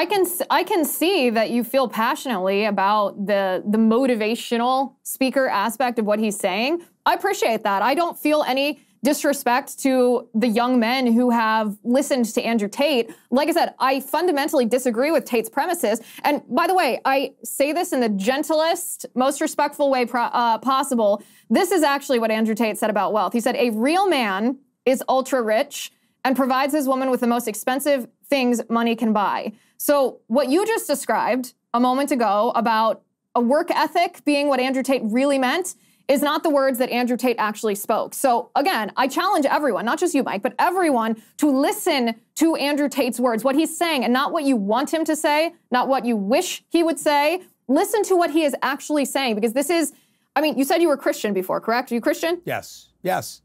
I can see that you feel passionately about the motivational speaker aspect of what he's saying. I appreciate that. I don't feel any disrespect to the young men who have listened to Andrew Tate. Like I said, I fundamentally disagree with Tate's premises. And by the way, I say this in the gentlest, most respectful way possible. This is actually what Andrew Tate said about wealth. He said, a real man is ultra rich and provides his woman with the most expensive things money can buy. So what you just described a moment ago about a work ethic being what Andrew Tate really meant is not the words that Andrew Tate actually spoke. So again, I challenge everyone, not just you, Mike, but everyone to listen to Andrew Tate's words, what he's saying, and not what you want him to say, not what you wish he would say. Listen to what he is actually saying, because this is, I mean, you said you were Christian before, correct? Are you Christian? Yes. Yes.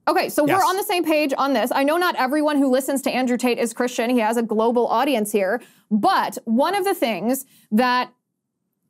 Okay, so Yes. We're on the same page on this. I know not everyone who listens to Andrew Tate is Christian. He has a global audience here. But one of the things that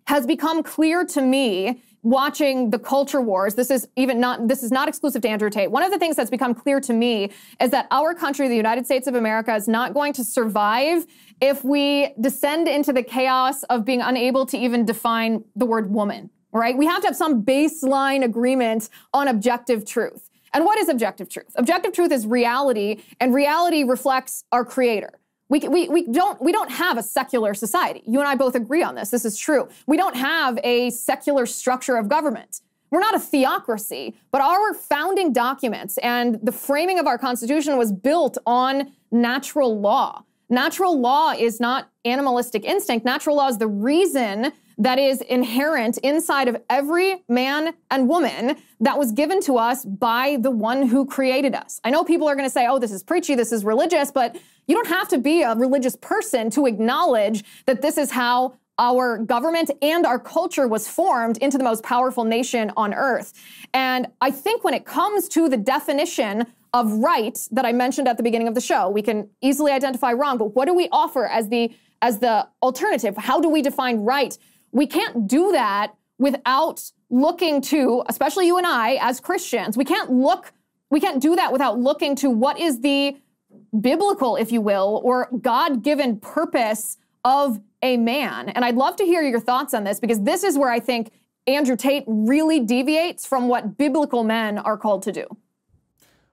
has become clear to me watching the culture wars, this is not exclusive to Andrew Tate. One of the things that's become clear to me is that our country, the United States of America, is not going to survive if we descend into the chaos of being unable to even define the word woman, right? We have to have some baseline agreement on objective truth. And what is objective truth? Objective truth is reality, and reality reflects our creator. We don't have a secular society. You and I both agree on this. This is true. We don't have a secular structure of government. We're not a theocracy, but our founding documents and the framing of our Constitution was built on natural law. Natural law is not animalistic instinct. Natural law is the reason that is inherent inside of every man and woman that was given to us by the one who created us. I know people are going to say, oh, this is preachy, this is religious, but you don't have to be a religious person to acknowledge that this is how our government and our culture was formed into the most powerful nation on earth. And I think when it comes to the definition of right that I mentioned at the beginning of the show, we can easily identify wrong, but what do we offer as the alternative? How do we define right? We can't do that without looking to, especially you and I as Christians, we can't do that without looking to what is the biblical, if you will, or God-given purpose of a man. And I'd love to hear your thoughts on this, because this is where I think Andrew Tate really deviates from what biblical men are called to do.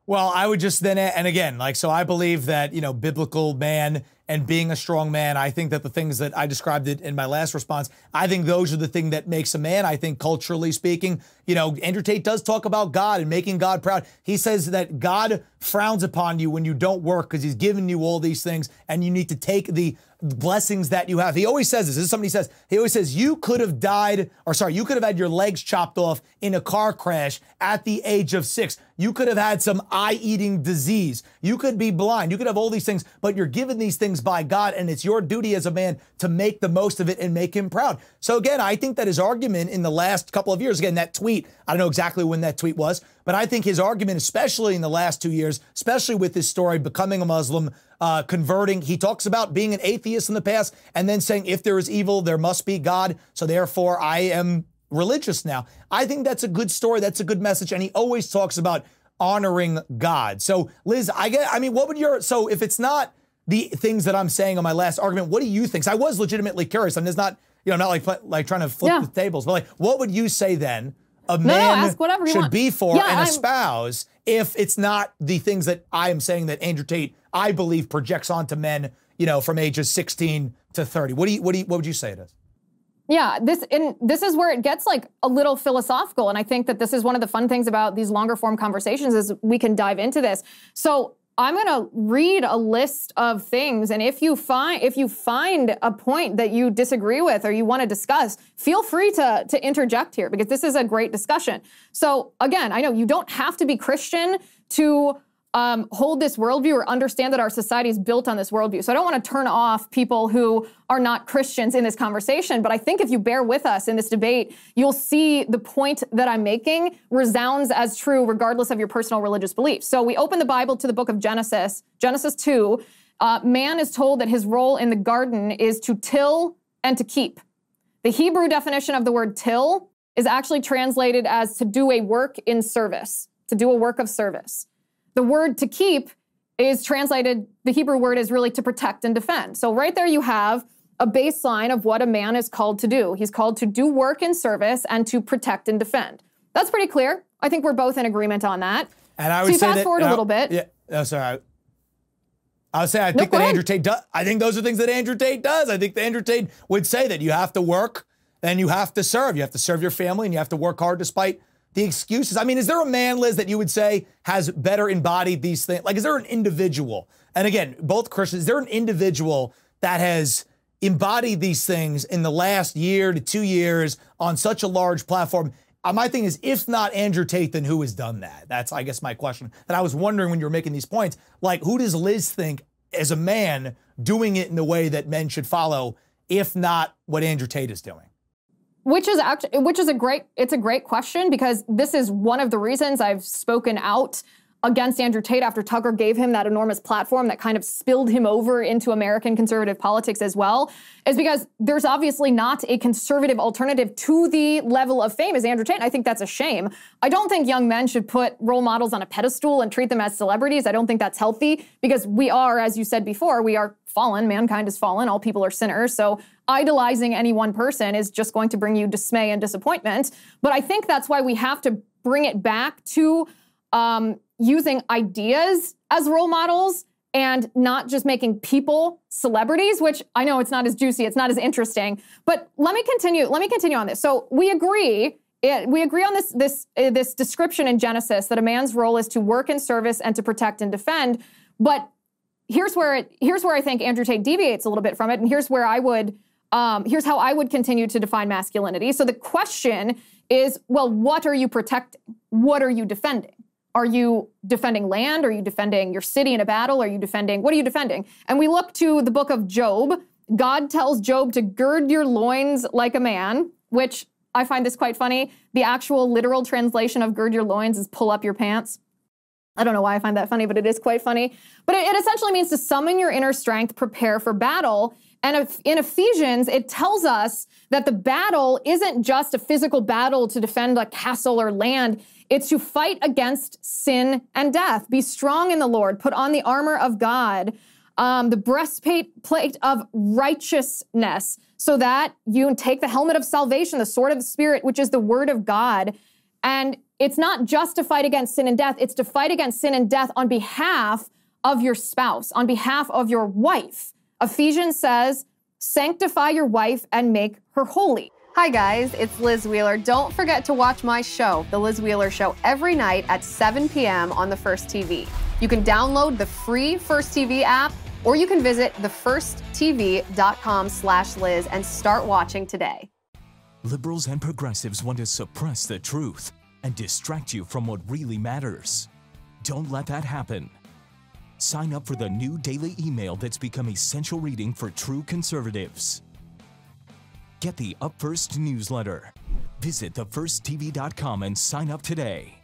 Well, I would just then, and again, so I believe that, biblical man and being a strong man, I think that the things that I described it in my last response, I think those are the thing that makes a man. I think culturally speaking, Andrew Tate does talk about God and making God proud. He says that God frowns upon you when you don't work because he's given you all these things and you need to take the blessings that you have. He always says this is something he always says, you could have had your legs chopped off in a car crash at the age of 6. You could have had some eye-eating disease. You could be blind. You could have all these things, but you're given these things by God, and it's your duty as a man to make the most of it and make him proud. So again, I think that his argument in the last couple of years, again, that tweet, I don't know exactly when that tweet was, but I think his argument, especially in the last 2 years, especially with this story, becoming a Muslim, converting, he talks about being an atheist in the past and then saying, if there is evil, there must be God. So therefore, I am religious now. I think that's a good story. That's a good message. And he always talks about honoring God. So Liz, so if it's not the things that I'm saying on my last argument, what do you think? So I was legitimately curious. I'm just not, not like trying to flip the tables, but what would you say then a man should be for and espouse if it's not the things that I am saying that Andrew Tate, I believe, projects onto men, from ages 16 to 30? What would you say it is? Yeah, this is where it gets a little philosophical. And I think that this is one of the fun things about these longer form conversations is we can dive into this. So I'm going to read a list of things. And if you find a point that you disagree with or you want to discuss, feel free to interject here, because this is a great discussion. So again, I know you don't have to be Christian to hold this worldview or understand that our society is built on this worldview. So I don't want to turn off people who are not Christians in this conversation, but I think if you bear with us in this debate, you'll see the point that I'm making resounds as true regardless of your personal religious beliefs. So we open the Bible to the book of Genesis 2. Man is told that his role in the garden is to till and to keep. The Hebrew definition of the word till is actually translated as to do a work in service, to do a work of service. The word to keep is translated the Hebrew word is really to protect and defend. So right there you have a baseline of what a man is called to do. He's called to do work in service and to protect and defend. That's pretty clear. I think we're both in agreement on that. And I would so say fast forward a little bit. Yeah, no, sorry. I would say I think that Andrew Tate does. I think those are things that Andrew Tate does. I think that Andrew Tate would say that you have to work and you have to serve. You have to serve your family and you have to work hard despite the excuses. I mean, is there a man, Liz, that you would say has better embodied these things? Like, is there an individual? And again, both Christians, is there an individual that has embodied these things in the last year to 2 years on such a large platform? My thing is, if not Andrew Tate, then who has done that? That's, I guess, my question. And I was wondering when you were making these points, like, who does Liz think as a man doing it in the way that men should follow, if not what Andrew Tate is doing? Which is a great question, because this is one of the reasons I've spoken out against Andrew Tate after Tucker gave him that enormous platform that kind of spilled him over into American conservative politics as well, is because there's obviously not a conservative alternative to the level of fame as Andrew Tate. And I think that's a shame. I don't think young men should put role models on a pedestal and treat them as celebrities. I don't think that's healthy, because we are, as you said before, we are fallen. Mankind is fallen. All people are sinners. So idolizing any one person is just going to bring you dismay and disappointment. But I think that's why we have to bring it back to using ideas as role models and not just making people celebrities, which I know it's not as juicy, it's not as interesting. But let me continue on this. So we agree on this description in Genesis that a man's role is to work in service and to protect and defend. But here's where I think Andrew Tate deviates a little bit from it, and here's how I would continue to define masculinity. So the question is, well, what are you protecting? What are you defending? Are you defending land? Are you defending your city in a battle? What are you defending? And we look to the book of Job. God tells Job to gird your loins like a man, which I find this quite funny. The actual literal translation of gird your loins is pull up your pants. I don't know why I find that funny, but it is quite funny. But it essentially means to summon your inner strength, prepare for battle. And in Ephesians, it tells us that the battle isn't just a physical battle to defend a castle or land. It's to fight against sin and death. Be strong in the Lord. Put on the armor of God, the breastplate of righteousness, so that you take the helmet of salvation, the sword of the Spirit, which is the word of God. And it's not just to fight against sin and death. It's to fight against sin and death on behalf of your spouse, on behalf of your wife. Ephesians says, sanctify your wife and make her holy. Hi guys, it's Liz Wheeler. Don't forget to watch my show, The Liz Wheeler Show, every night at 7 p.m. on the First TV. You can download the free First TV app, or you can visit thefirsttv.com/Liz and start watching today. Liberals and progressives want to suppress the truth and distract you from what really matters. Don't let that happen. Sign up for the new daily email that's become essential reading for true conservatives. Get the Up First newsletter. Visit thefirsttv.com and sign up today.